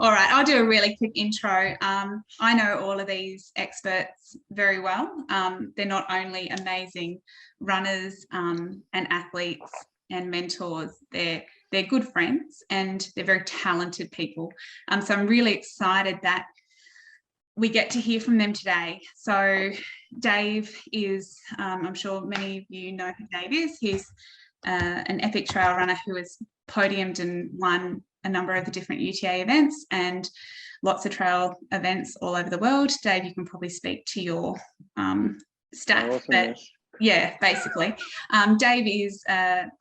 All right, I'll do a really quick intro. I know all of these experts very well. They're not only amazing runners and athletes and mentors, they're good friends and they're very talented people. So I'm really excited that we get to hear from them today. So Dave is, I'm sure many of you know who Dave is. He's an epic trail runner who has podiumed and won a number of the different UTA events and lots of trail events all over the world. Dave, you can probably speak to your stats. But yeah, basically. Dave is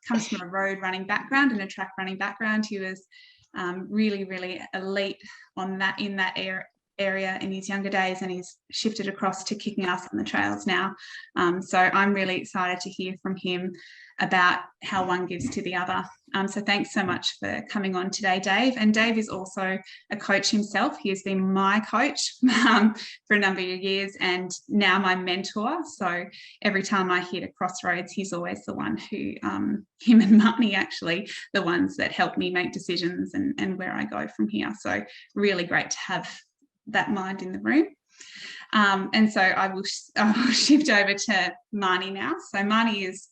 comes from a road running background and a track running background. He was really, really elite on that in that area in his younger days, and he's shifted across to kicking ass on the trails now. So I'm really excited to hear from him about how one gives to the other. So thanks so much for coming on today, Dave. And Dave is also a coach himself. He has been my coach for a number of years and now my mentor. So every time I hit a crossroads, he's always the one who, him and Marnie actually, the ones that help me make decisions and where I go from here. So really great to have that mind in the room. And so I will shift over to Marnie now. So Marnie is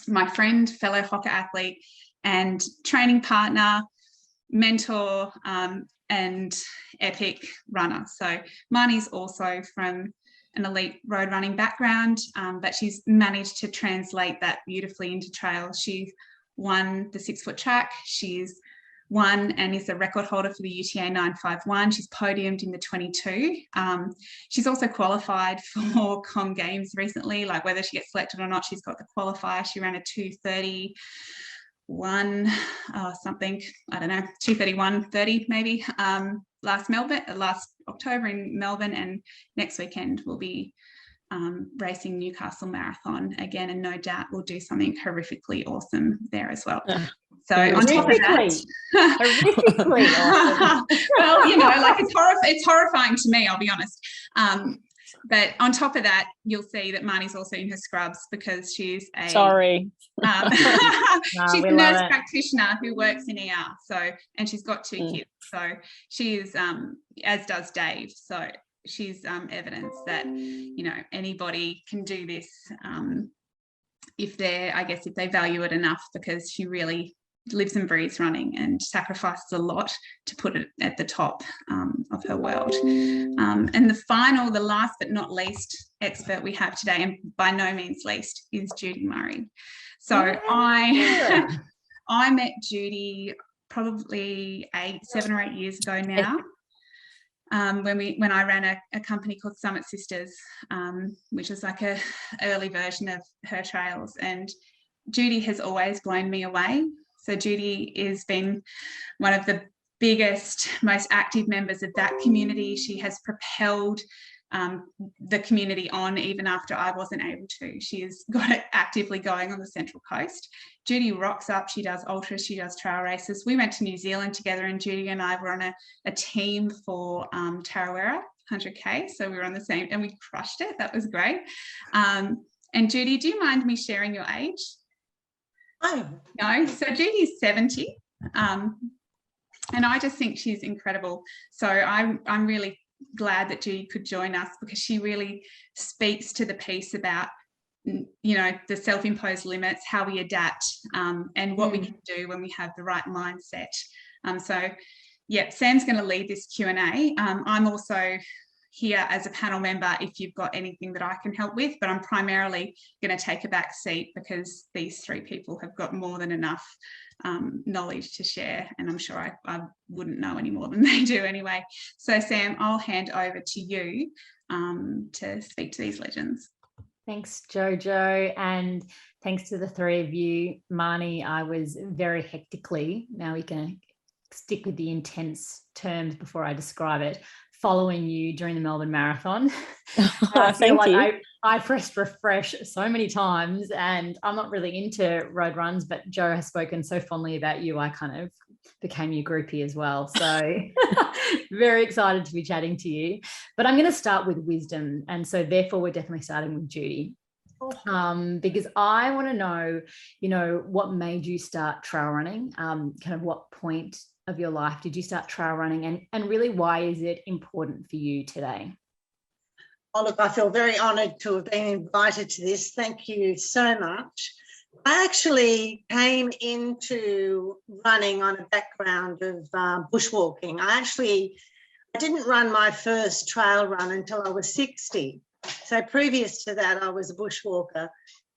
my friend, fellow Hoka athlete and training partner, mentor, and epic runner. So Marnie's also from an elite road running background, but she's managed to translate that beautifully into trails. She won the 6 foot track. She's won and is the record holder for the UTA 951. She's podiumed in the 22. She's also qualified for Com Games recently, like whether she gets selected or not, she's got the qualifier. She ran a 2:31 something, I don't know, 2:31:30 maybe, last October in Melbourne, and next weekend we'll be racing Newcastle Marathon again, and no doubt we'll do something horrifically awesome there as well. So on top of that, horrifically awesome. Well, you know, like it's horrifying to me, I'll be honest. But on top of that, you'll see that Marnie's also in her scrubs because she's a she's a nurse practitioner who works in ER. So, and she's got 2 kids. So she is, as does Dave. So she's evidence that, you know, anybody can do this if they value it enough, because she really lives and breathes running and sacrifices a lot to put it at the top of her world. And the last but not least expert we have today, and by no means least, is Judy Murray. So I met Judy probably 7 or 8 years ago now. When I ran a company called Summit Sisters, which was like a early version of Her Trails, and Judy has always blown me away. So Judy has been one of the biggest, most active members of that community. She has propelled the community on even after I wasn't able to. She has got it actively going on the Central Coast. Judy rocks up. She does ultras, she does trail races. We went to New Zealand together, and Judy and I were on a team for Tarawera 100K. So we were on the same, and we crushed it. That was great. And Judy, do you mind me sharing your age? No, so Judy's 70, and I just think she's incredible. So I'm really glad that Judy could join us, because she really speaks to the piece about, you know, the self-imposed limits, how we adapt, and what we can do when we have the right mindset. So yeah, Sam's going to lead this Q&A. I'm also here as a panel member if you've got anything that I can help with, but I'm primarily going to take a back seat because these 3 people have got more than enough knowledge to share, and I'm sure I wouldn't know any more than they do anyway. So Sam, I'll hand over to you to speak to these legends. Thanks, Jojo, and thanks to the 3 of you. Marnie, I was very hectically, now we can stick with the intense terms before I describe it, following you during the Melbourne Marathon. I feel like I pressed refresh so many times, and I'm not really into road runs, but Jo has spoken so fondly about you, I kind of became your groupie as well. So very excited to be chatting to you. But I'm going to start with wisdom. And so therefore we're definitely starting with Judy. Because I want to know, what made you start trail running? Kind of what point of your life did you start trail running, and really why is it important for you today? Oh, look, I feel very honoured to have been invited to this. Thank you so much. I actually came into running on a background of bushwalking. I didn't run my first trail run until I was 60. So previous to that, I was a bushwalker.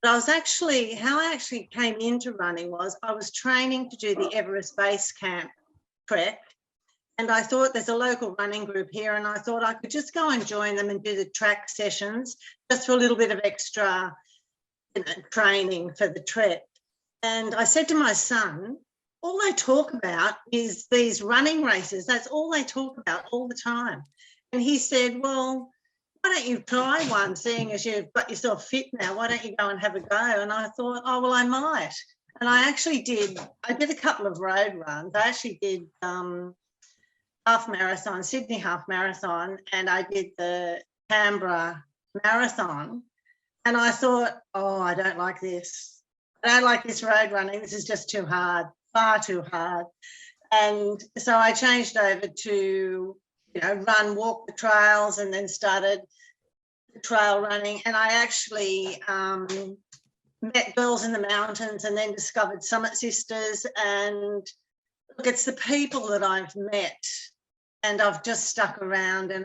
But how I actually came into running was I was training to do the Everest Base Camp trek. And I thought there's a local running group here, and I thought I could just go and join them and do the track sessions just for a little bit of extra training for the trek. And I said to my son, all they talk about is these running races. That's all they talk about all the time. And he said, well, why don't you try one, seeing as you've got yourself fit now? Why don't you go and have a go? And I thought, oh, well, I might. And I did a couple of road runs. I actually did half marathon, Sydney half marathon, and I did the Canberra marathon. And I thought, oh, I don't like this. I don't like this road running. This is just too hard, far too hard. And so I changed over to, walk the trails, and then started the trail running. And I actually met Girls in the Mountains, and then discovered Summit Sisters. And look, it's the people that I've met, and I've just stuck around, and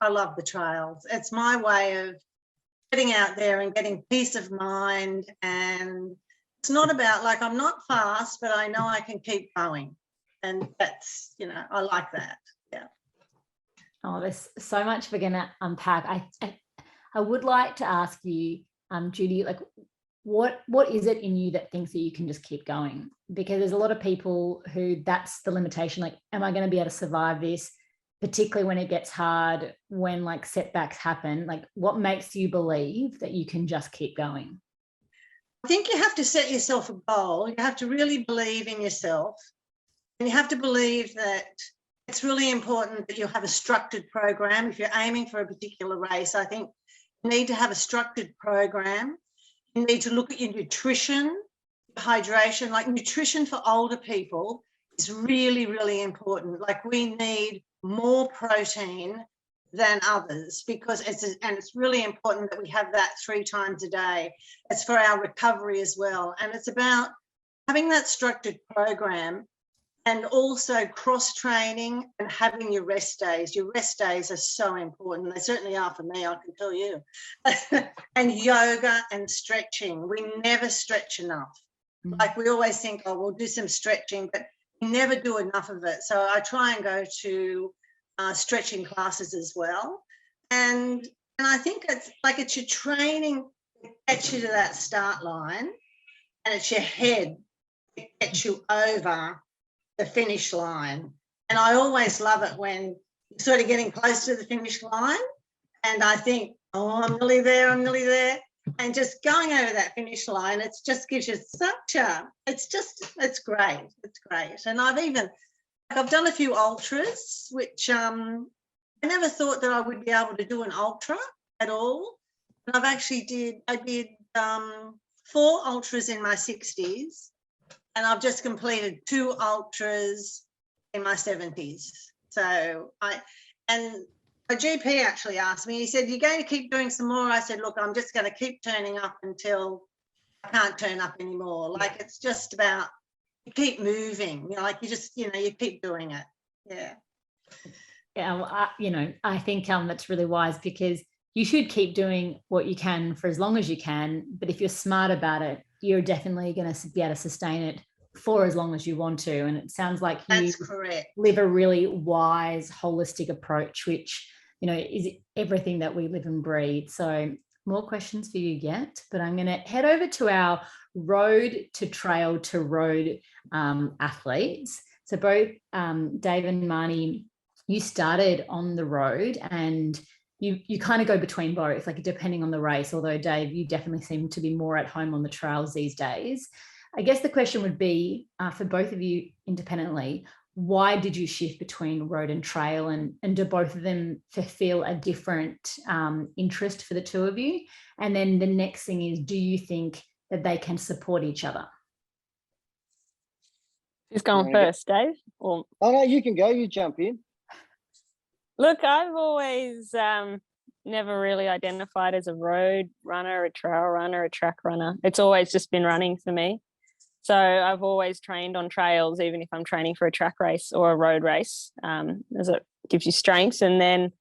I love the trails. It's my way of getting out there and getting peace of mind. And it's not about, like, I'm not fast, but I know I can keep going. And that's, I like that. Yeah. Oh, there's so much we're going to unpack. I would like to ask you, Judy, like, what is it in you that thinks that you can just keep going? Because there's a lot of people who that's the limitation. Like, am I going to be able to survive this, particularly when it gets hard, when like setbacks happen? Like, what makes you believe that you can just keep going? I think you have to set yourself a goal. You have to really believe in yourself, and you have to believe that it's really important that you have a structured program. If you're aiming for a particular race, I think you need to have a structured program. You need to look at your nutrition, hydration. Like, nutrition for older people is really, really important. Like, we need more protein than others, because it's really important that we have that 3 times a day. It's for our recovery as well. And it's about having that structured program, and also cross-training and having your rest days. Your rest days are so important. They certainly are for me, I can tell you. And yoga and stretching. We never stretch enough. Like, we always think, oh, we'll do some stretching, but we never do enough of it. So I try and go to stretching classes as well. And I think it's your training that gets you to that start line, and it's your head that gets you over the finish line. And I always love it when you're sort of getting close to the finish line, and I think, oh, I'm nearly there. And just going over that finish line, it just gives you it's great. It's great. And I've done a few ultras, which I never thought that I would be able to do an ultra at all. And I did 4 ultras in my 60s, and I've just completed 2 ultras in my 70s. So my GP actually asked me, he said, you're going to keep doing some more? I said, look, I'm just going to keep turning up until I can't turn up anymore. Like, it's just about, you keep moving, you keep doing it. Yeah. Yeah. Well, I think that's really wise, because you should keep doing what you can for as long as you can. But if you're smart about it, you're definitely going to be able to sustain it for as long as you want to. And it sounds like you live a really wise, holistic approach, which, is everything that we live and breathe. So more questions for you yet, but I'm going to head over to our road to trail to road athletes. So both Dave and Marnie, you started on the road, and you kind of go between both, like, depending on the race, although Dave, you definitely seem to be more at home on the trails these days. I guess the question would be, for both of you independently, why did you shift between road and trail, and do both of them fulfill a different interest for the two of you? And then the next thing is, do you think that they can support each other? Who's going first, Dave? Or Oh no, you can go. You jump in. look, I've always never really identified as a road runner, a trail runner, a track runner. It's always just been running for me. So I've always trained on trails, even if I'm training for a track race or a road race, as it gives you strengths. And then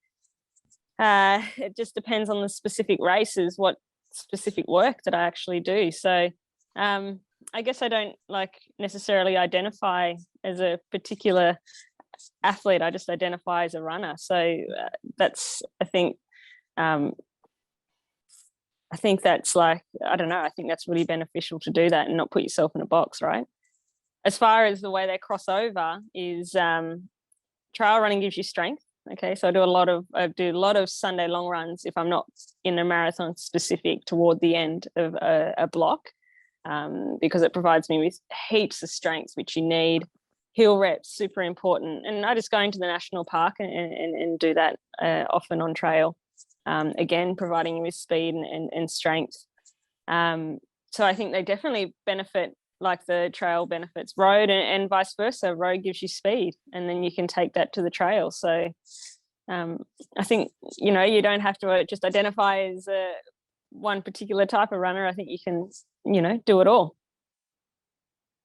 it just depends on the specific races, what specific work that I actually do. So I guess I don't necessarily identify as a particular athlete. I just identify as a runner. So that's, I think that's I don't know, I think that's really beneficial to do that and not put yourself in a box, right? As far as the way they cross over is trail running gives you strength. Okay, so I do a lot of Sunday long runs if I'm not in a marathon specific toward the end of a block, because it provides me with heaps of strength, which you need. Hill reps, super important. And I just go into the national park and do that often on trail. Again, providing you with speed and strength. So I think they definitely benefit like the trail benefits road, and vice versa. Road gives you speed, and then you can take that to the trail. So I think, you don't have to just identify as one particular type of runner. I think you can, do it all.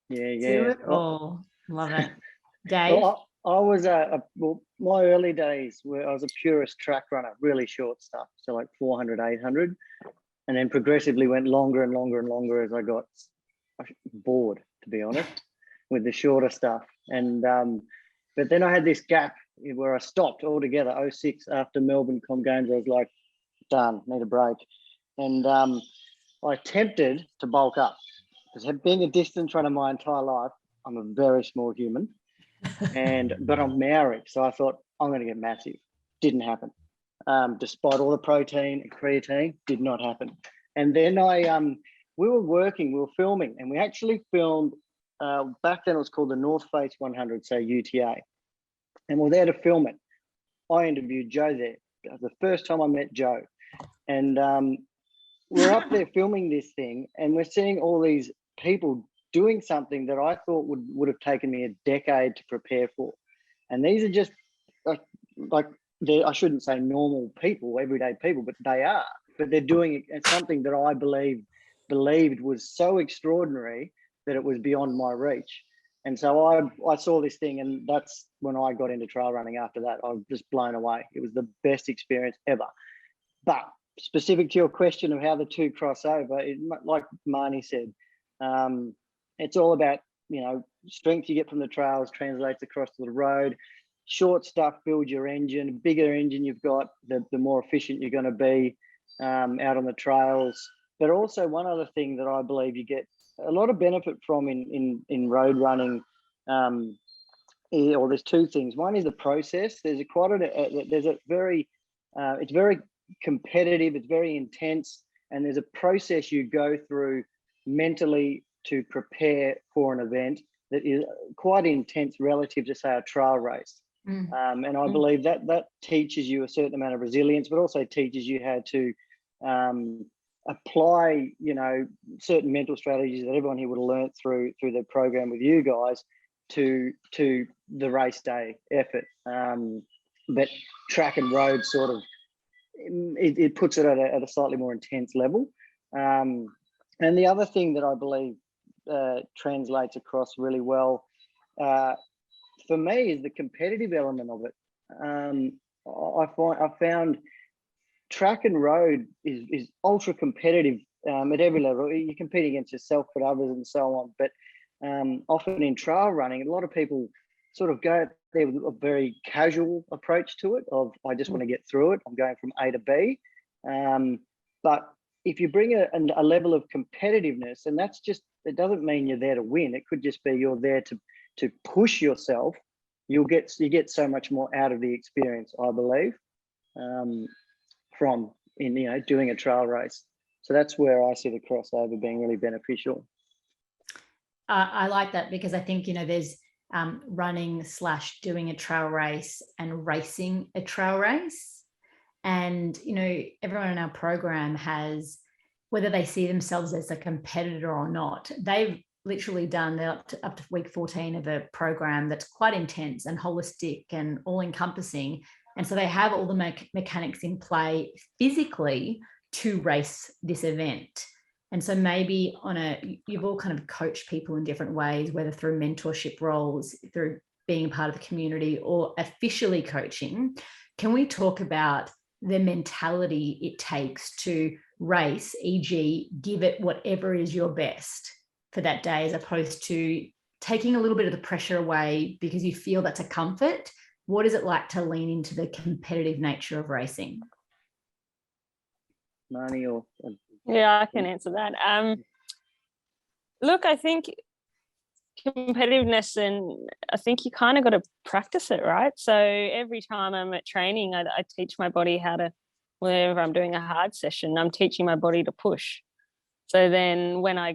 Yeah. Do it all. Love it. Dave? Well, I was my early days were I was a purist track runner, really short stuff, so like 400, 800, and then progressively went longer and longer and longer as I got bored, to be honest, with the shorter stuff. And but then I had this gap where I stopped altogether. 06 after Melbourne Com Games, I was like, done, need a break, and I attempted to bulk up because being a distance runner my entire life, I'm a very small human. But I'm Maori, so I thought I'm going to get massive. Didn't happen. Despite all the protein and creatine, did not happen. And then we were filming, and we actually filmed. Back then it was called the North Face 100, so UTA, and we're there to film it. I interviewed Joe there. It was the first time I met Joe, and we're up there filming this thing, and we're seeing all these people doing something that I thought would have taken me a decade to prepare for. And these are just I shouldn't say normal people, everyday people, but they are. But they're doing something that I believed was so extraordinary that it was beyond my reach. And so I saw this thing, and that's when I got into trail running. After that, I was just blown away. It was the best experience ever. But specific to your question of how the two cross over, like Marnie said, it's all about, strength you get from the trails translates across to the road. Short stuff builds your engine. The bigger engine you've got, the more efficient you're going to be out on the trails. But also one other thing that I believe you get a lot of benefit from in road running, there's two things. One is the process. There's it's very competitive. It's very intense, and there's a process you go through mentally to prepare for an event that is quite intense relative to, say, a trail race. And I believe that teaches you a certain amount of resilience, but also teaches you how to apply, certain mental strategies that everyone here would have learnt through the program with you guys to the race day effort. But track and road sort of, it puts it at a slightly more intense level. And the other thing that I believe translates across really well for me is the competitive element of it. I found track and road is ultra competitive at every level. You compete against yourself, but others, and so on. But often in trail running, a lot of people sort of go there with a very casual approach to it of, I just want to get through it. I'm going from A to B. But if you bring a level of competitiveness, and it doesn't mean you're there to win. It could just be you're there to push yourself. You get so much more out of the experience, I believe, from doing a trail race. So that's where I see the crossover being really beneficial. I like that, because I think, there's running / doing a trail race and racing a trail race. And, you know, everyone in our program has, whether they see themselves as a competitor or not, they've literally done, they're up to week 14 of a program that's quite intense and holistic and all encompassing. And so they have all the mechanics in play physically to race this event. And so maybe you've all kind of coached people in different ways, whether through mentorship roles, through being a part of the community, or officially coaching. Can we talk about the mentality it takes to race, e.g., give it whatever is your best for that day, as opposed to taking a little bit of the pressure away because you feel that's a comfort? What is it like to lean into the competitive nature of racing? Marnie or Yeah, I can answer that. Look, I think competitiveness, and I think you kind of got to practice it, right? So every time I'm at training, I teach my body how to, whenever I'm doing a hard session, I'm teaching my body to push. So then when I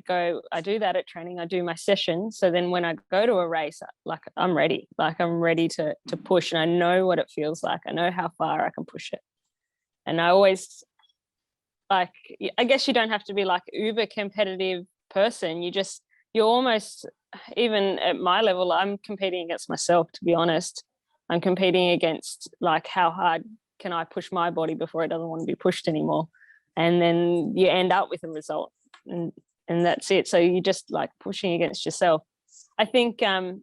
do that at training, I do my session. So then when I go to a race, like I'm ready to push, and I know what it feels like. I know how far I can push it. And I always, like, I guess you don't have to be like uber competitive person. You're almost, even at my level, I'm competing against myself, to be honest. I'm competing against, like, how hard can I push my body before it doesn't want to be pushed anymore? And then you end up with a result, and that's it. So you're just like pushing against yourself. I think to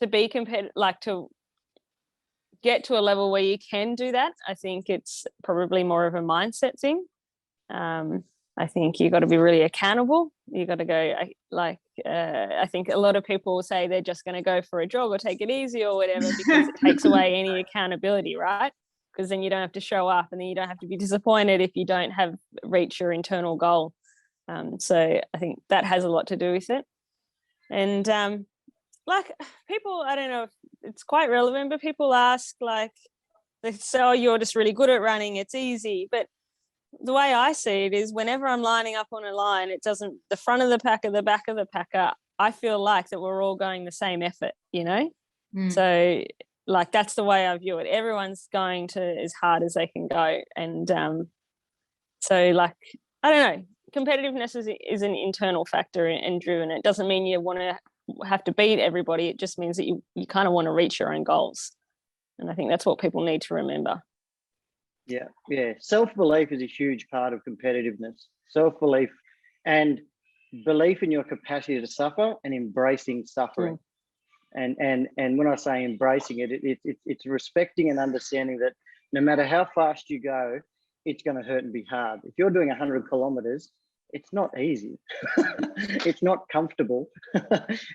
be competitive, like to get to a level where you can do that, I think it's probably more of a mindset thing. I think you got to be really accountable. You got to go, I think a lot of people will say they're just going to go for a jog or take it easy or whatever, because it takes away any accountability, right? Because then you don't have to show up, and then you don't have to be disappointed if you don't have reach your internal goal. So I think that has a lot to do with it. And like, people, I don't know if it's quite relevant, but people ask, like, they say, oh, you're just really good at running, it's easy. But the way I see it is, whenever I'm lining up on a line, it doesn't, the front of the pack or the back of the packer, I feel like that we're all going the same effort, you know? So like, that's the way I view it. Everyone's going to as hard as they can go. And so, like, I don't know, competitiveness is an internal factor and driven. It doesn't mean you want to have to beat everybody. It just means that you kind of want to reach your own goals. And I think that's what people need to remember. Yeah. Self-belief is a huge part of competitiveness. Self-belief and belief in your capacity to suffer and embracing suffering. And when I say embracing it, it's respecting and understanding that no matter how fast you go, it's going to hurt and be hard. If you're doing 100 kilometers, it's not easy. It's not comfortable.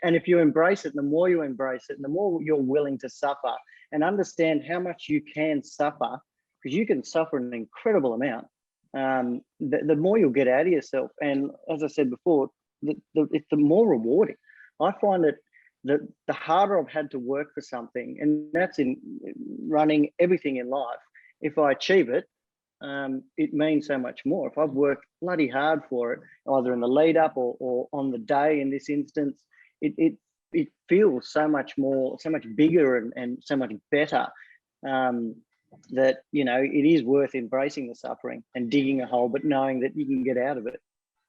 And if you embrace it, the more you embrace it, the more you're willing to suffer and understand how much you can suffer, because you can suffer an incredible amount. The more you'll get out of yourself. And as I said before, it's the more rewarding. I find that the harder I've had to work for something, and that's in running, everything in life, if I achieve it, it means so much more. If I've worked bloody hard for it, either in the lead up or on the day in this instance, it feels so much more, so much bigger and so much better, that, you know, it is worth embracing the suffering and digging a hole, but knowing that you can get out of it,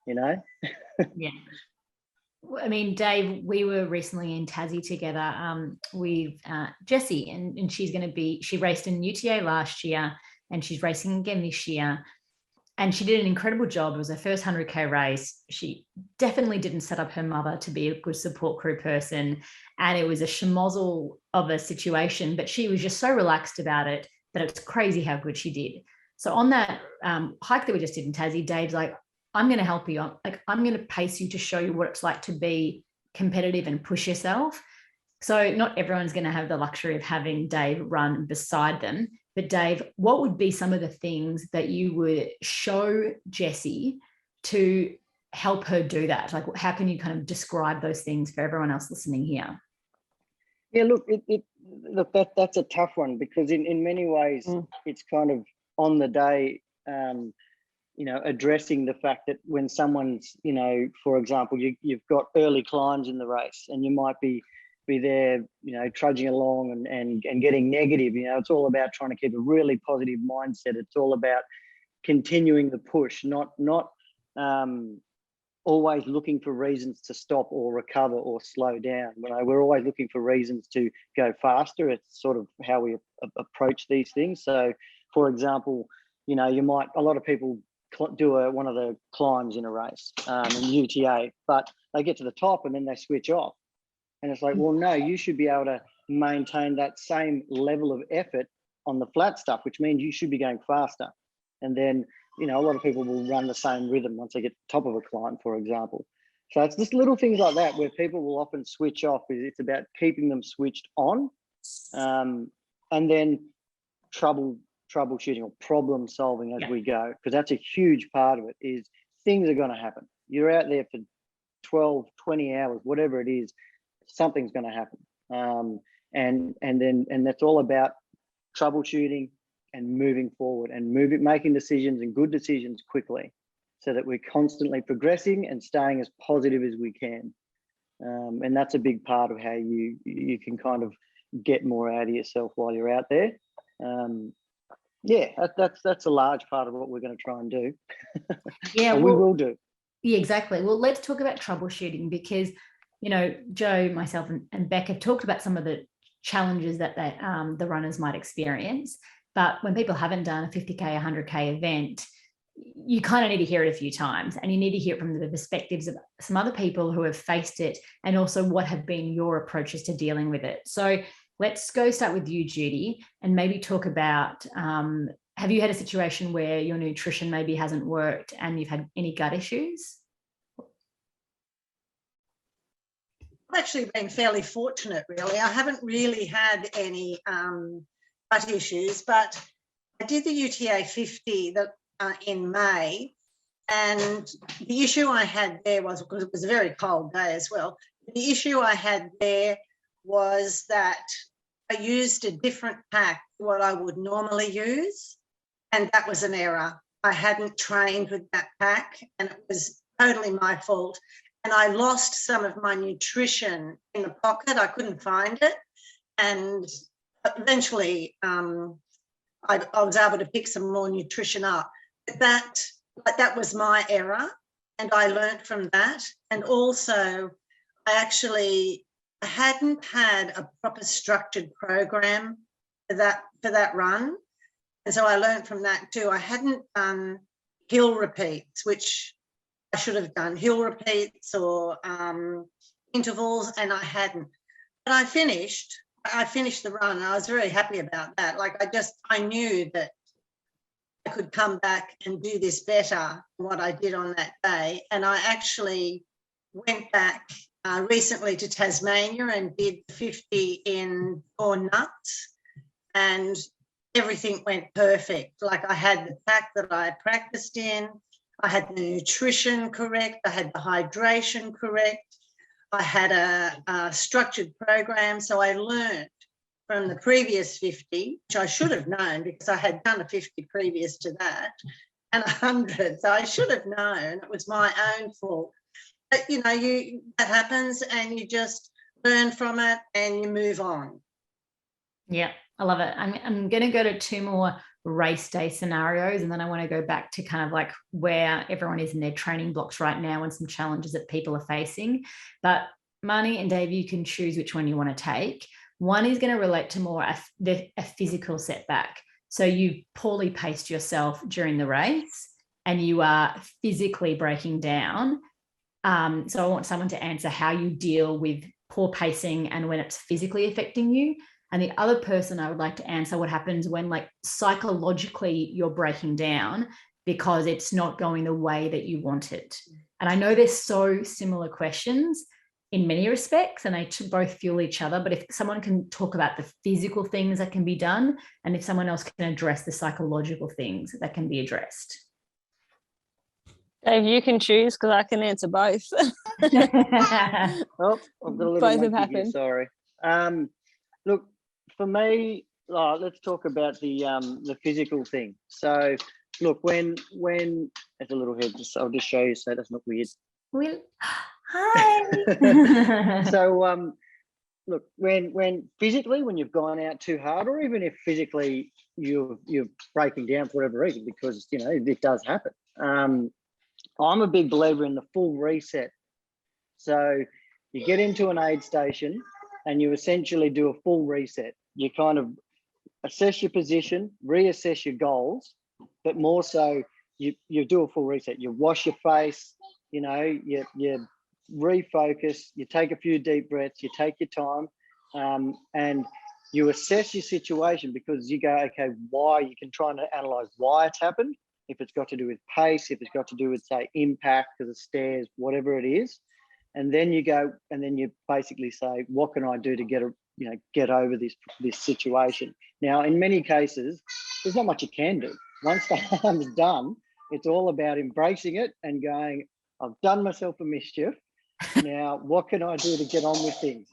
you know? Yeah. I mean, Dave, we were recently in Tassie together with Jessie, and she raced in UTA last year, and she's racing again this year. And she did an incredible job. It was her first 100K race. She definitely didn't set up her mother to be a good support crew person. And it was a schmozzle of a situation, but she was just so relaxed about it that it's crazy how good she did. So on that hike that we just did in Tassie, Dave's like, I'm going to help you. I'm going to pace you to show you what it's like to be competitive and push yourself. So not everyone's going to have the luxury of having Dave run beside them. But Dave, what would be some of the things that you would show Jessie to help her do that? Like, how can you kind of describe those things for everyone else listening here? Yeah, look, that's a tough one, because in many ways it's kind of on the day, you know, addressing the fact that when someone's, you know, for example, you've got early climbs in the race, and you might be be there, trudging along and getting negative. It's all about trying to keep a really positive mindset. It's all about continuing the push, not always looking for reasons to stop or recover or slow down. We're always looking for reasons to go faster. It's sort of how we approach these things. So, for example, a lot of people do one of the climbs in a race, in UTA, but they get to the top and then they switch off. And it's like, well, no, you should be able to maintain that same level of effort on the flat stuff, which means you should be going faster. And then, a lot of people will run the same rhythm once they get to the top of a climb, for example. So it's just little things like that where people will often switch off. It's about keeping them switched on, and then troubleshooting or problem solving as we go, because that's a huge part of it. Is things are going to happen. You're out there for 12, 20 hours, whatever it is, something's going to happen. And that's all about troubleshooting and moving forward and making decisions and good decisions quickly, so that we're constantly progressing and staying as positive as we can. And that's a big part of how you can kind of get more out of yourself while you're out there. That's a large part of what we're going to try and do. Yeah, we will do. Yeah, exactly. Well, let's talk about troubleshooting, because Joe, myself, and Beck have talked about some of the challenges that the runners might experience. But when people haven't done a 50K, 100K event, you kind of need to hear it a few times, and you need to hear it from the perspectives of some other people who have faced it, and also what have been your approaches to dealing with it. So let's start with you, Judy, and maybe talk about, have you had a situation where your nutrition maybe hasn't worked and you've had any gut issues? I've actually been fairly fortunate, really. I haven't really had any gut issues, but I did the UTA 50 in May, and the issue I had there was, because it was a very cold day as well, the issue I had there was that I used a different pack to what I would normally use, and that was an error. I hadn't trained with that pack, and it was totally my fault. And I lost some of my nutrition in the pocket. I couldn't find it. And eventually I was able to pick some more nutrition up. But that was my error, and I learned from that. And also I hadn't had a proper structured program for that run. And so I learned from that too. I hadn't done hill repeats, which I should have done hill repeats or intervals, and I hadn't. But I finished the run, and I was very happy about that. Like I knew that I could come back and do this better than what I did on that day. And I actually went back recently to Tasmania and did 50 in Four Nuts, and everything went perfect. Like I had the pack that I had practiced in, I had the nutrition correct, I had the hydration correct, I had a structured program. So I learned from the previous 50, which I should have known because I had done a 50 previous to that, and 100. So I should have known. It was my own fault. But, that happens, and you just learn from it and you move on. Yeah, I love it. I'm going to go to two more race day scenarios, and then I want to go back to kind of like where everyone is in their training blocks right now and some challenges that people are facing. But Marnie and Dave, you can choose which one you want to take. One is going to relate to more a physical setback. So you poorly paced yourself during the race and you are physically breaking down. So I want someone to answer how you deal with poor pacing and when it's physically affecting you. And the other person, I would like to answer what happens when, like, psychologically you're breaking down because it's not going the way that you want it. And I know they're so similar questions in many respects, and they both fuel each other. But if someone can talk about the physical things that can be done, and if someone else can address the psychological things that can be addressed. Dave, you can choose because I can answer both. Oh, I've got a little Both have monkey here, happened. sorry. Look, for me, let's talk about the physical thing. So, look, when it's a little head, I'll just show you so it doesn't look weird. Hi. So, look, when physically, when you've gone out too hard, or even if physically you're breaking down for whatever reason, because it does happen. I'm a big believer in the full reset. So you get into an aid station and you essentially do a full reset. You kind of assess your position, reassess your goals, but more so you do a full reset. You wash your face, you refocus, you take a few deep breaths, you take your time, and you assess your situation, because you go, okay, why? You can try and analyze why it's happened. If it's got to do with pace, if it's got to do with, say, impact because of stairs, whatever it is. And then you go, and then you basically say, what can I do to get over this situation? Now, in many cases, there's not much you can do. Once the harm's done, it's all about embracing it and going, I've done myself a mischief. Now, what can I do to get on with things?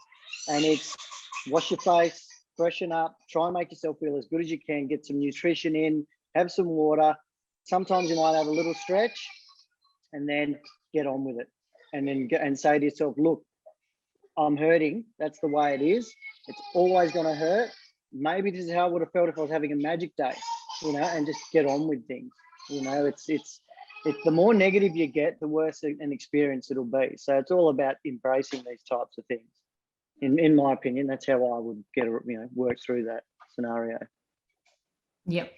And it's wash your face, freshen up, try and make yourself feel as good as you can, get some nutrition in, have some water. Sometimes you might have a little stretch, and then get on with it. And then and say to yourself, look, I'm hurting. That's the way it is. It's always going to hurt. Maybe this is how I would have felt if I was having a magic day, and just get on with things. It's the more negative you get, the worse an experience it'll be. So it's all about embracing these types of things. In my opinion, that's how I would work through that scenario. Yep.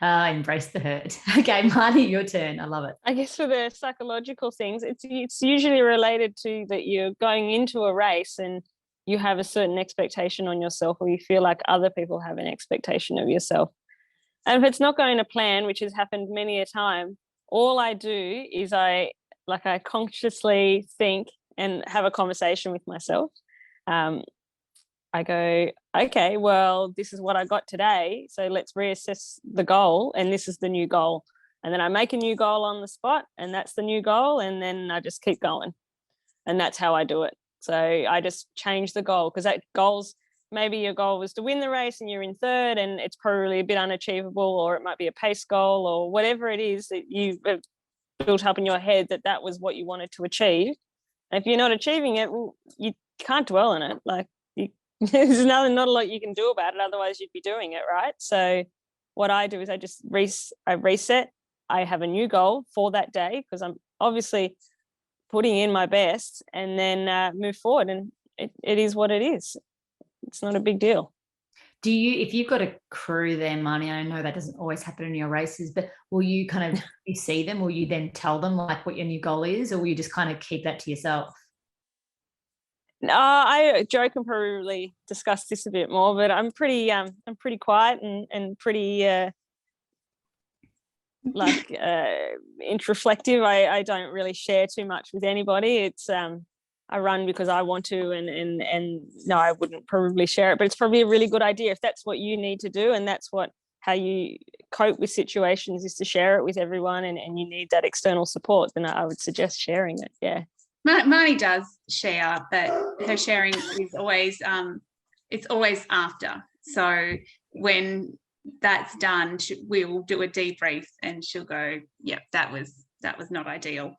Embrace the hurt. Okay, Marnie, your turn. I love it. I guess for the psychological things, it's usually related to that you're going into a race and you have a certain expectation on yourself, or you feel like other people have an expectation of yourself. And if it's not going to plan, which has happened many a time, all I do is I consciously think and have a conversation with myself. I go, okay, well, this is what I got today, so let's reassess the goal, and this is the new goal. And then I make a new goal on the spot, and that's the new goal, and then I just keep going. And that's how I do it. So I just change the goal, because that goal's, maybe your goal was to win the race and you're in third, and it's probably a bit unachievable, or it might be a pace goal, or whatever it is that you have built up in your head that was what you wanted to achieve. And if you're not achieving it, well, you can't dwell on it. There's not a lot you can do about it, otherwise you'd be doing it, right? So what I do is I just reset. I have a new goal for that day, because I'm obviously putting in my best, and then move forward. And it is what it is. It's not a big deal. Do you, if you've got a crew there, Marnie, I know that doesn't always happen in your races, but will you kind of, you see them, will you then tell them like what your new goal is, or will you just kind of keep that to yourself? Joe can probably discuss this a bit more, but I'm pretty quiet and pretty introspective. I don't really share too much with anybody. It's I run because I want to, and no, I wouldn't probably share it, but it's probably a really good idea if that's what you need to do, and that's how you cope with situations, is to share it with everyone, and you need that external support, then I would suggest sharing it. Yeah. Marnie does share, but her sharing is always it's always after. So when that's done, we'll do a debrief, and she'll go, "Yep, that was not ideal."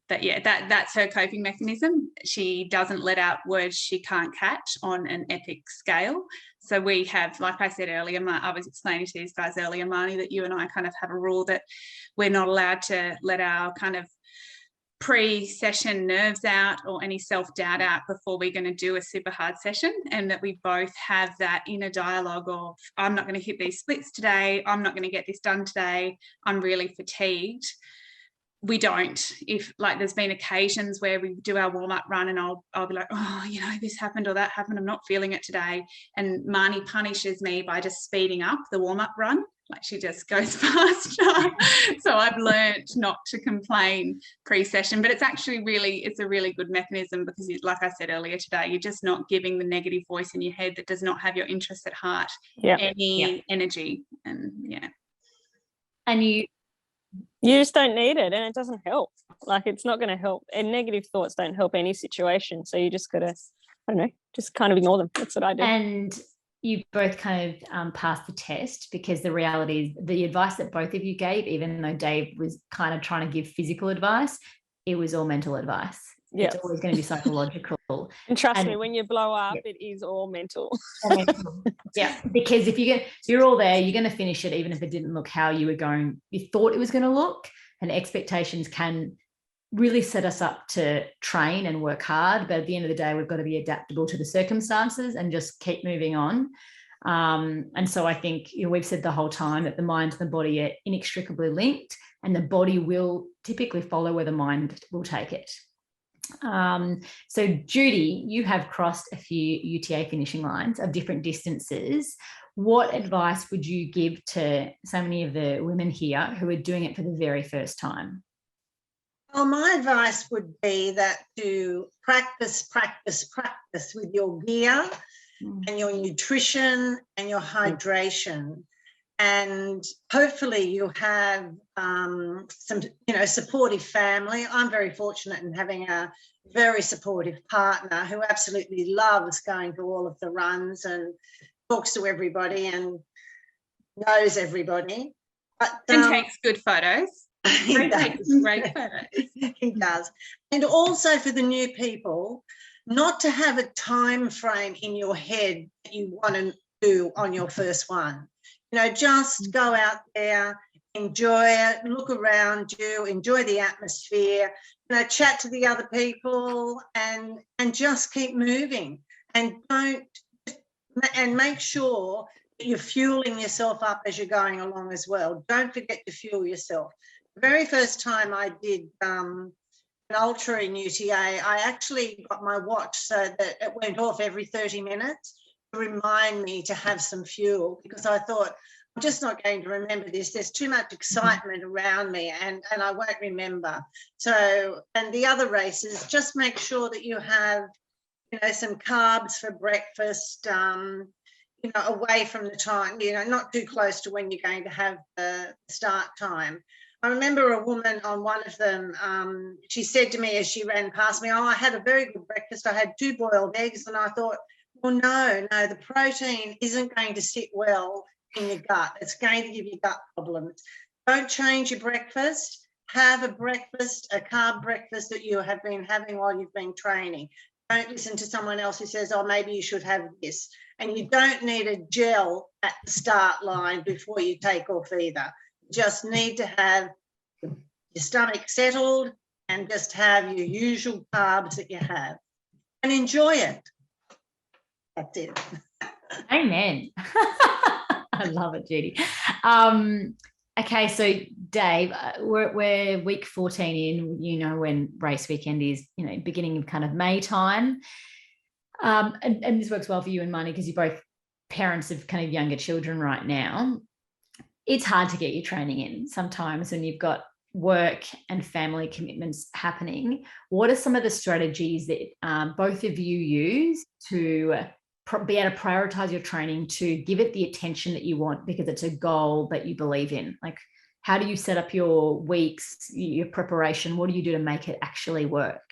But yeah, that's her coping mechanism. She doesn't let out words she can't catch on an epic scale. So we have, like I said earlier, I was explaining to these guys earlier, Marnie, that you and I kind of have a rule that we're not allowed to let our kind of pre-session nerves out or any self-doubt out before we're going to do a super hard session, and that we both have that inner dialogue of, I'm not going to hit these splits today, I'm not going to get this done today, I'm really fatigued. We don't. If there's been occasions where we do our warm-up run and I'll be like, oh, this happened or that happened, I'm not feeling it today, and Marnie punishes me by just speeding up the warm-up run. She just goes faster. So I've learned not to complain pre-session, but it's actually it's a really good mechanism, because like I said earlier today, you're just not giving the negative voice in your head that does not have your interest at heart any energy. And and you just don't need it, and it doesn't help. It's not going to help, and negative thoughts don't help any situation. So you just got to, I don't know, just kind of ignore them. That's what I do. And you both kind of passed the test, because the reality is the advice that both of you gave, even though Dave was kind of trying to give physical advice, it was all mental advice. Yeah. It's always going to be psychological. And trust me, And- when you blow up, it is all mental. Yeah, because if you're all there, you're going to finish it, even if it didn't look how you thought it was going to look. And expectations can really set us up to train and work hard. But at the end of the day, we've got to be adaptable to the circumstances and just keep moving on. And so I think, we've said the whole time that the mind and the body are inextricably linked, and the body will typically follow where the mind will take it. So Judy, you have crossed a few UTA finishing lines of different distances. What advice would you give to so many of the women here who are doing it for the very first time? Well, my advice would be that to practice with your gear and your nutrition and your hydration. And hopefully you have some, supportive family. I'm very fortunate in having a very supportive partner who absolutely loves going to all of the runs and talks to everybody and knows everybody. But, And takes good photos. he Takes does. some great photos. He does. And also for the new people, not to have a time frame in your head that you want to do on your first one. Just go out there, enjoy it, look around you, enjoy the atmosphere, chat to the other people and just keep moving. And make sure that you're fueling yourself up as you're going along as well. Don't forget to fuel yourself. The very first time I did an ultra in UTA, I actually got my watch so that it went off every 30 minutes to remind me to have some fuel, because I thought, I'm just not going to remember this. There's too much excitement around me and I won't remember. So, and the other races, just make sure that you have, some carbs for breakfast, away from the time, not too close to when you're going to have the start time. I remember a woman on one of them, she said to me as she ran past me, I had a very good breakfast. I had 2 boiled eggs. And I thought, well, no, the protein isn't going to sit well in your gut. It's going to give you gut problems. Don't change your breakfast. Have a breakfast, a carb breakfast that you have been having while you've been training. Don't listen to someone else who says, oh, maybe you should have this. And you don't need a gel at the start line before you take off either. Just need to have your stomach settled and just have your usual carbs that you have and enjoy it. That's it. Amen. I love it, Judy. Okay, so Dave, we're week 14 in, when race weekend is, beginning of kind of May time. And this works well for you and Marnie because you're both parents of kind of younger children right now. It's hard to get your training in sometimes when you've got work and family commitments happening. What are some of the strategies that both of you use to be able to prioritize your training, to give it the attention that you want because it's a goal that you believe in? Like, how do you set up your weeks, your preparation? What do you do to make it actually work?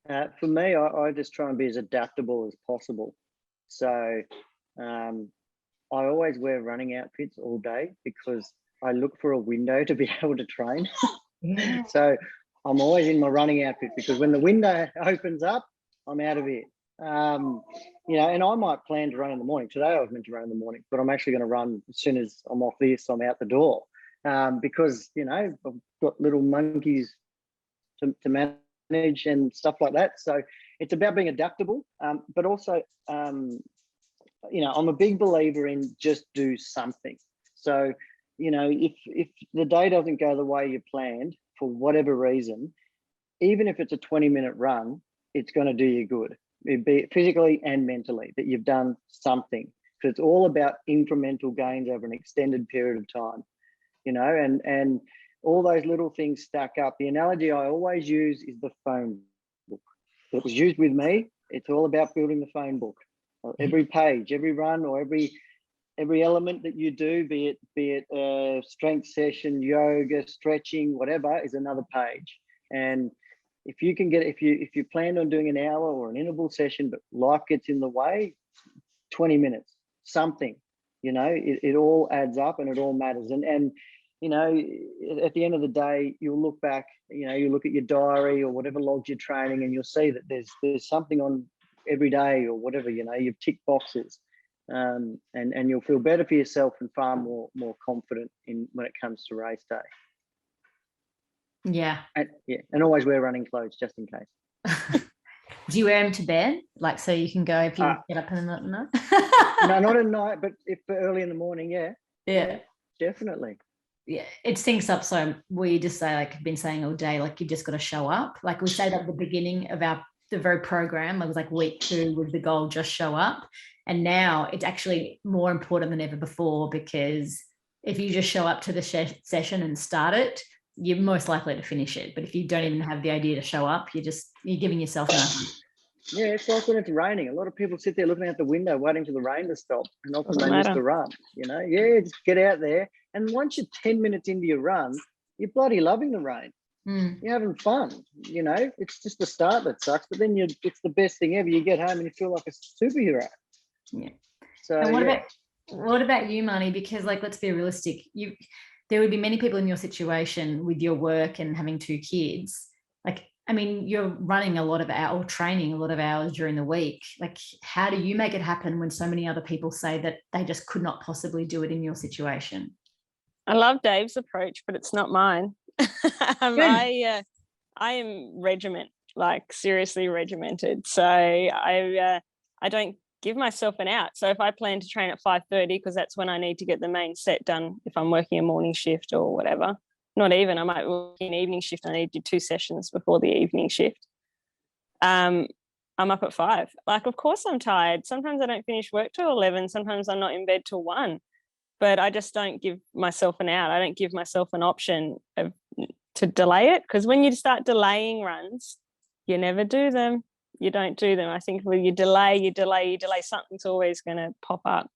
For me, I just try and be as adaptable as possible. So I always wear running outfits all day because I look for a window to be able to train. Yeah. So I'm always in my running outfit because when the window opens up, I'm out of it. And I might plan to run in the morning. Today I was meant to run in the morning, but I'm actually going to run as soon as I'm off this, I'm out the door. Because, I've got little monkeys to manage and stuff like that. So it's about being adaptable, but also, I'm a big believer in just do something. So, if the day doesn't go the way you planned for whatever reason, even if it's a 20-minute run, it's going to do you good. It'd be physically and mentally that you've done something, because it's all about incremental gains over an extended period of time, and all those little things stack up. The analogy I always use is the phone book. It was used with me. It's all about building the phone book. Every page, every run, or every element that you do, be it a strength session, yoga, stretching, whatever, is another page. And if you can if you plan on doing an hour or an interval session, but life gets in the way, 20 minutes, something, it all adds up and it all matters. And you know, at the end of the day, you'll look back, you know, you look at your diary or whatever logs you're training, and you'll see that there's something on every day or whatever, you know, you've ticked boxes, and you'll feel better for yourself and far more confident in when it comes to race day. Yeah. And always wear running clothes just in case. Do you wear them to bed, like so you can go if you get up in the night? No, not at night, but if early in the morning, yeah. Yeah. Definitely. Yeah, it syncs up. So we just say, like I've been saying all day, like you've just got to show up. Like we said at the beginning of the very program, it was like week 2 was the goal, just show up. And now it's actually more important than ever before, because if you just show up to the session and start it, you're most likely to finish it. But if you don't even have the idea to show up, you're giving yourself nothing. Yeah, it's like when it's raining. A lot of people sit there looking out the window waiting for the rain to stop, and often they miss the run, you know. Yeah, just get out there. And once you're 10 minutes into your run, you're bloody loving the rain. You're having fun, you know. It's just the start that sucks, but then it's the best thing ever. You get home and you feel like a superhero. Yeah. So and what about you, Marnie? Because, like, let's be realistic. There would be many people in your situation with your work and having 2 kids. Like, I mean, you're running a lot of hours, or training a lot of hours during the week. Like, how do you make it happen when so many other people say that they just could not possibly do it in your situation? I love Dave's approach, but it's not mine. I am regiment, like seriously regimented. So I don't give myself an out. So if I plan to train at 5:30, because that's when I need to get the main set done, if I'm working a morning shift or whatever, not even, I might work an evening shift. I need to do 2 sessions before the evening shift. I'm up at 5. Like, of course I'm tired. Sometimes I don't finish work till 11. Sometimes I'm not in bed till 1. But I just don't give myself an out. I don't give myself an option to delay it, because when you start delaying runs, you never do them. You don't do them. I think when you delay, something's always going to pop up.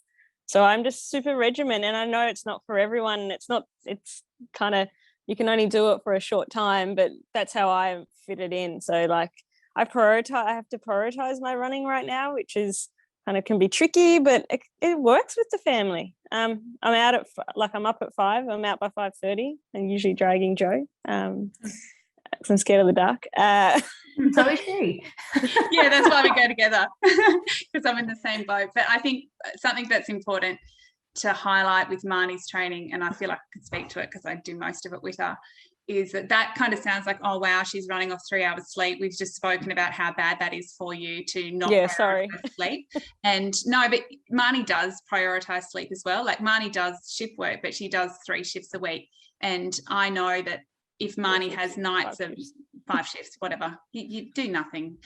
So I'm just super regiment, and I know it's not for everyone. It's kind of, you can only do it for a short time, but that's how I fit it in. So like I have to prioritize my running right now, which is kind of can be tricky, but it works with the family. I'm up at 5. I'm out by 5:30 and usually dragging Joe. because I'm scared of the dark. So is she. Yeah, that's why we go together, because I'm in the same boat. But I think something that's important to highlight with Marnie's training, and I feel like I could speak to it because I do most of it with her, is that kind of sounds like, oh wow, she's running off 3 hours sleep. We've just spoken about how bad that is for you to not prioritize sleep. And no, but Marnie does prioritize sleep as well. Like Marnie does shift work, but she does 3 shifts a week. And I know that if Marnie has nights of 5 shifts, whatever, you do nothing.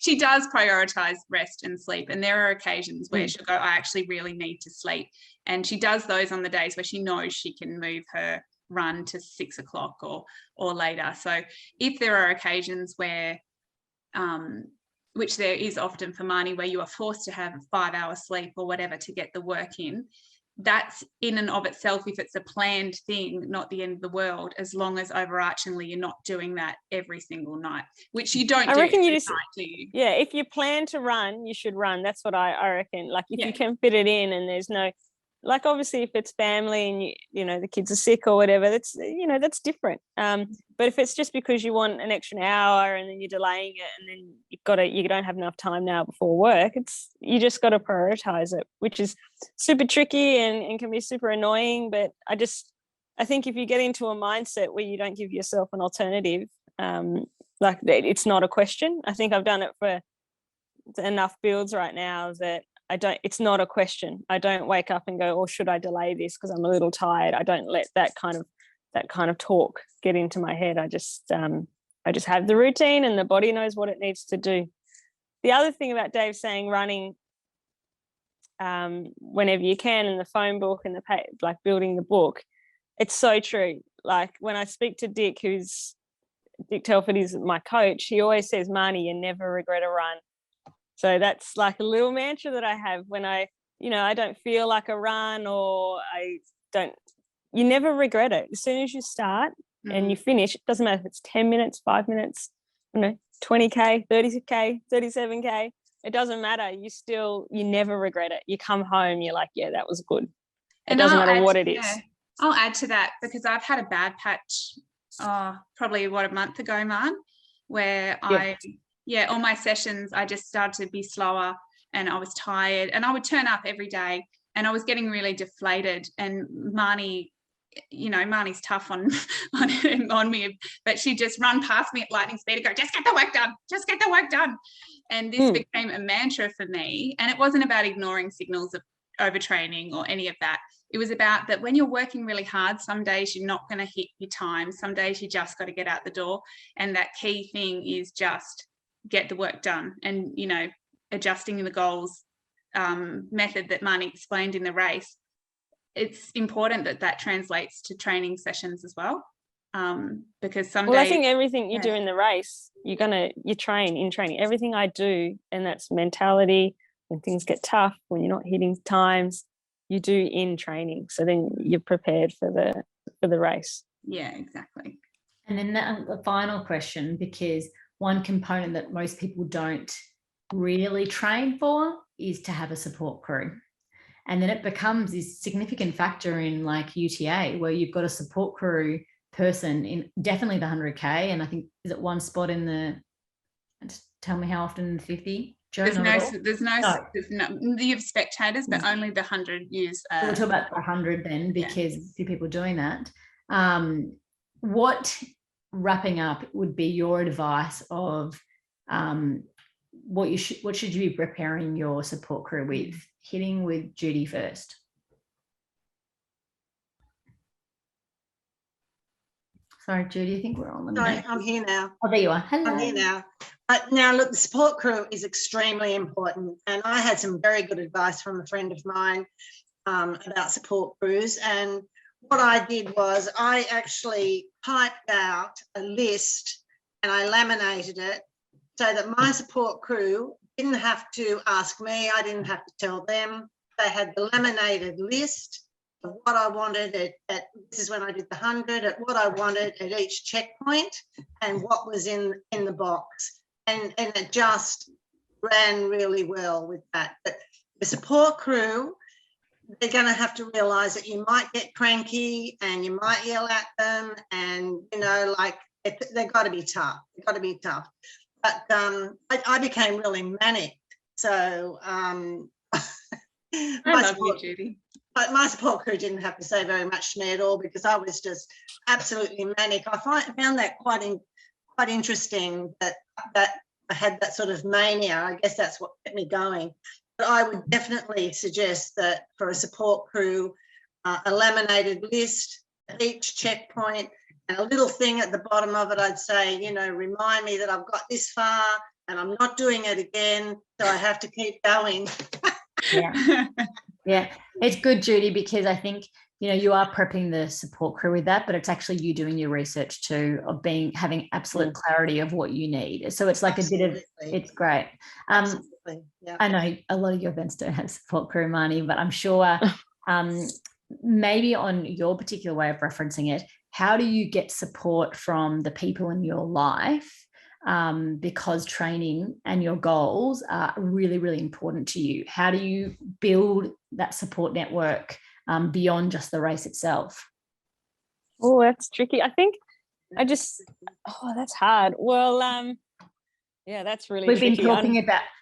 She does prioritize rest and sleep. And there are occasions where she'll go, I actually really need to sleep. And she does those on the days where she knows she can move her run to 6 o'clock or later. So if there are occasions where, which there is often for Marnie, where you are forced to have 5 hours sleep or whatever to get the work in, that's in and of itself, if it's a planned thing, not the end of the world, as long as overarchingly you're not doing that every single night, which you don't. I reckon you just, night, do you? Yeah, if you plan to run, you should run. That's what I reckon. Like if you can fit it in, and there's no, like obviously if it's family and you know the kids are sick or whatever, that's that's different. But if it's just because you want an extra hour and then you're delaying it, and then you don't have enough time now before work, you just got to prioritize it, which is super tricky and can be super annoying. But I think if you get into a mindset where you don't give yourself an alternative, like it's not a question. I think I've done it for enough builds right now that it's not a question. I don't wake up and go, oh, should I delay this because I'm a little tired? I don't let that kind of talk get into my head. I just have the routine, and the body knows what it needs to do. The other thing about Dave saying running whenever you can, in the phone book and like building the book, it's so true. Like when I speak to Dick Telford is my coach, he always says, Marnie, you never regret a run. So that's like a little mantra that I have when I don't feel like a run, or you never regret it. As soon as you start and you finish, it doesn't matter if it's 10 minutes, 5 minutes, 20K, 30K, 37K, it doesn't matter. You never regret it. You come home, you're like, yeah, that was good. It doesn't matter what it is. I'll add to that because I've had a bad patch, probably a month ago, Man, where all my sessions, I just started to be slower and I was tired and I would turn up every day and I was getting really deflated. And Marnie's tough on me, but she just run past me at lightning speed and go, just get the work done, just get the work done. And this became a mantra for me. And it wasn't about ignoring signals of overtraining or any of that. It was about that when you're working really hard, some days you're not going to hit your time. Some days you just got to get out the door. And that key thing is just get the work done. And, adjusting the goals method that Marnie explained in the race, it's important that translates to training sessions as well. Because some days, I think everything you do in the race, you train in training. Everything I do, and that's mentality. When things get tough, when you're not hitting times, you do in training. So then you're prepared for the race. Yeah, exactly. And then the final question, because one component that most people don't really train for is to have a support crew. And then it becomes this significant factor in like UTA, where you've got a support crew person in definitely the 100K. And I think, is it one spot in tell me how often in the 50? Jo, you have spectators, but only the 100 use. We'll talk about the 100 then, because a few people are doing that. What, wrapping up, would be your advice of what should you be preparing your support crew with? Hitting with Judy first. Sorry, Judy, I think we're on the Sorry, I'm here now. Oh, there you are. Hello. I'm here now. Now, look, the support crew is extremely important. And I had some very good advice from a friend of mine about support crews. And what I did was I actually typed out a list and I laminated it so that my support crew didn't have to ask me. I didn't have to tell them. They had the laminated list of what I wanted this is when I did the 100, at what I wanted at each checkpoint and what was in the box. And it just ran really well with that. But the support crew, they're going to have to realise that you might get cranky and you might yell at them, and they've got to be tough. They've got to be tough. But I became really manic. So I love you, Judy. But my support crew didn't have to say very much to me at all, because I was just absolutely manic. I found that quite interesting that I had that sort of mania. I guess that's what kept me going. But I would definitely suggest that for a support crew, a laminated list at each checkpoint and a little thing at the bottom of it, I'd say, remind me that I've got this far and I'm not doing it again, so I have to keep going. Yeah, it's good, Judy, because I think, you are prepping the support crew with that, but it's actually you doing your research too, of having absolute clarity of what you need. So it's like it's great. Yeah. I know a lot of your events don't have support crew, Marnie, but I'm sure maybe on your particular way of referencing it, how do you get support from the people in your life? Because training and your goals are really, really important to you. How do you build that support network beyond just the race itself? Oh, that's tricky. I think that's hard. Well, that's really tricky.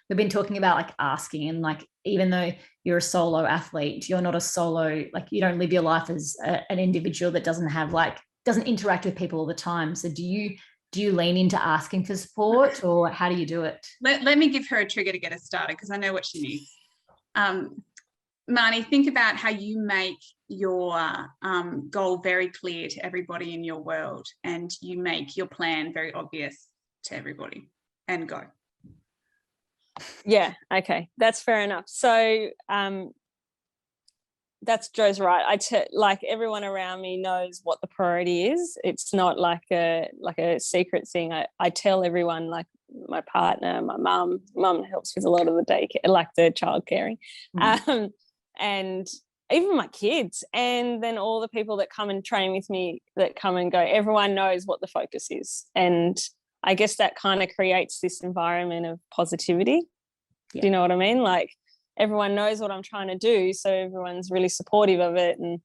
We've been talking about like asking, and like, even though you're a solo athlete, you're not a solo, like you don't live your life as an individual that doesn't interact with people all the time. So do you lean into asking for support, or how do you do it? Let me give her a trigger to get us started, because I know what she needs. Marnie, think about how you make your goal very clear to everybody in your world, and you make your plan very obvious to everybody, and go. Yeah, okay, that's fair enough. So that's Jo's right. Like everyone around me knows what the priority is. It's not like a secret thing. I tell everyone, like my partner, my mum helps with a lot of the daycare, like the child caring, and even my kids, and then all the people that come and train with me, that come and go, everyone knows what the focus is. And I guess that kind of creates this environment of positivity. Yeah. Do you know what I mean? Like, everyone knows what I'm trying to do, so everyone's really supportive of it, and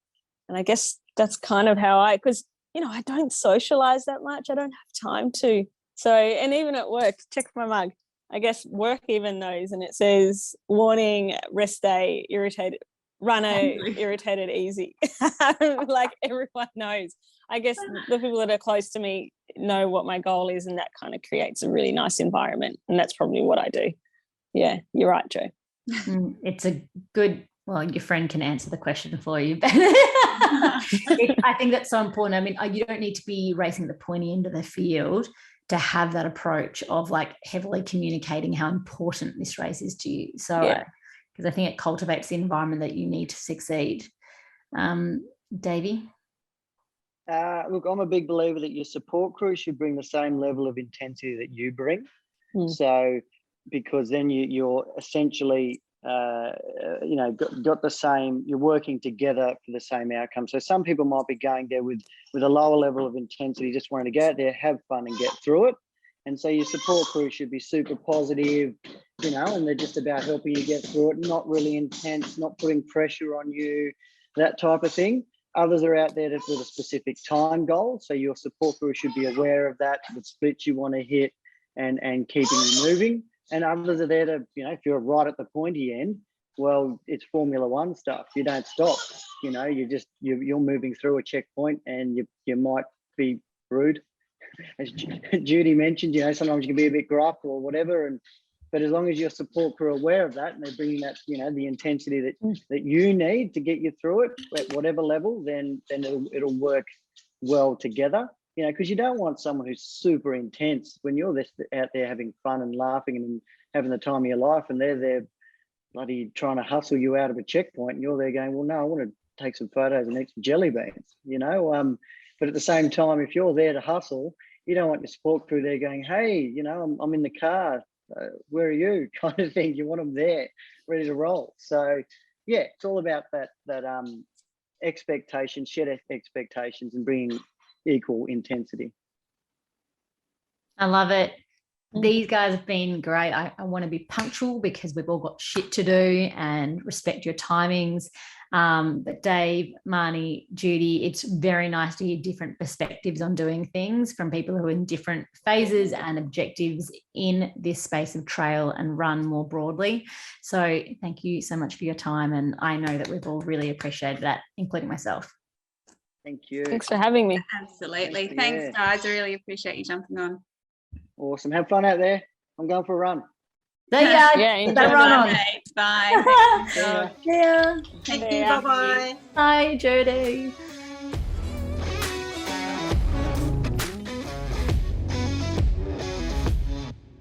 I guess that's kind of how because I don't socialize that much. I don't have time to. So, and even at work, check my mug. I guess work even knows, and it says warning, rest day, irritated runner, irritated easy. Like everyone knows. I guess the people that are close to me know what my goal is, and that kind of creates a really nice environment. And that's probably what I do. Yeah, you're right, Jo. It's a good, well, your friend can answer the question for you. But I think that's so important. I mean, you don't need to be racing the pointy end of the field to have that approach of like heavily communicating how important this race is to you. So, because I think it cultivates the environment that you need to succeed. Davey? Look, I'm a big believer that your support crew should bring the same level of intensity that you bring. So, because then you're essentially, got the same, you're working together for the same outcome. So some people might be going there with a lower level of intensity, just wanting to go out there, have fun and get through it. And so your support crew should be super positive, and they're just about helping you get through it, not really intense, not putting pressure on you, that type of thing. Others are out there with a specific time goal. So your support crew should be aware of that, the splits you want to hit and keeping you moving. And others are there to, if you're right at the pointy end, well, it's Formula One stuff. You don't stop, you're moving through a checkpoint and you might be rude. As Judy mentioned, sometimes you can be a bit gruff or whatever. But as long as your support crew are aware of that and they're bringing that, the intensity that you need to get you through it at whatever level, then it'll work well together. Because you don't want someone who's super intense when you're out there having fun and laughing and having the time of your life, and they're there bloody trying to hustle you out of a checkpoint, and you're there going, well, no, I want to take some photos and eat some jelly beans, But at the same time, if you're there to hustle, you don't want your support crew there going, hey, I'm in the car, where are you, kind of thing. You want them there, ready to roll. So, yeah, it's all about that expectations, shared expectations, and bringing equal intensity. I love it. These guys have been great. I want to be punctual because we've all got shit to do, and respect your timings. But Dave, Marnie, Judy, it's very nice to hear different perspectives on doing things from people who are in different phases and objectives in this space of trail and run more broadly. So thank you so much for your time. And I know that we've all really appreciated that, including myself. Thank you. Thanks for having me. Absolutely. Thanks, guys. I really appreciate you jumping on. Awesome. Have fun out there. I'm going for a run. There you go. Yeah, enjoy That run on. Bye. Yeah. Thank you. Bye-bye. Bye, Jodie.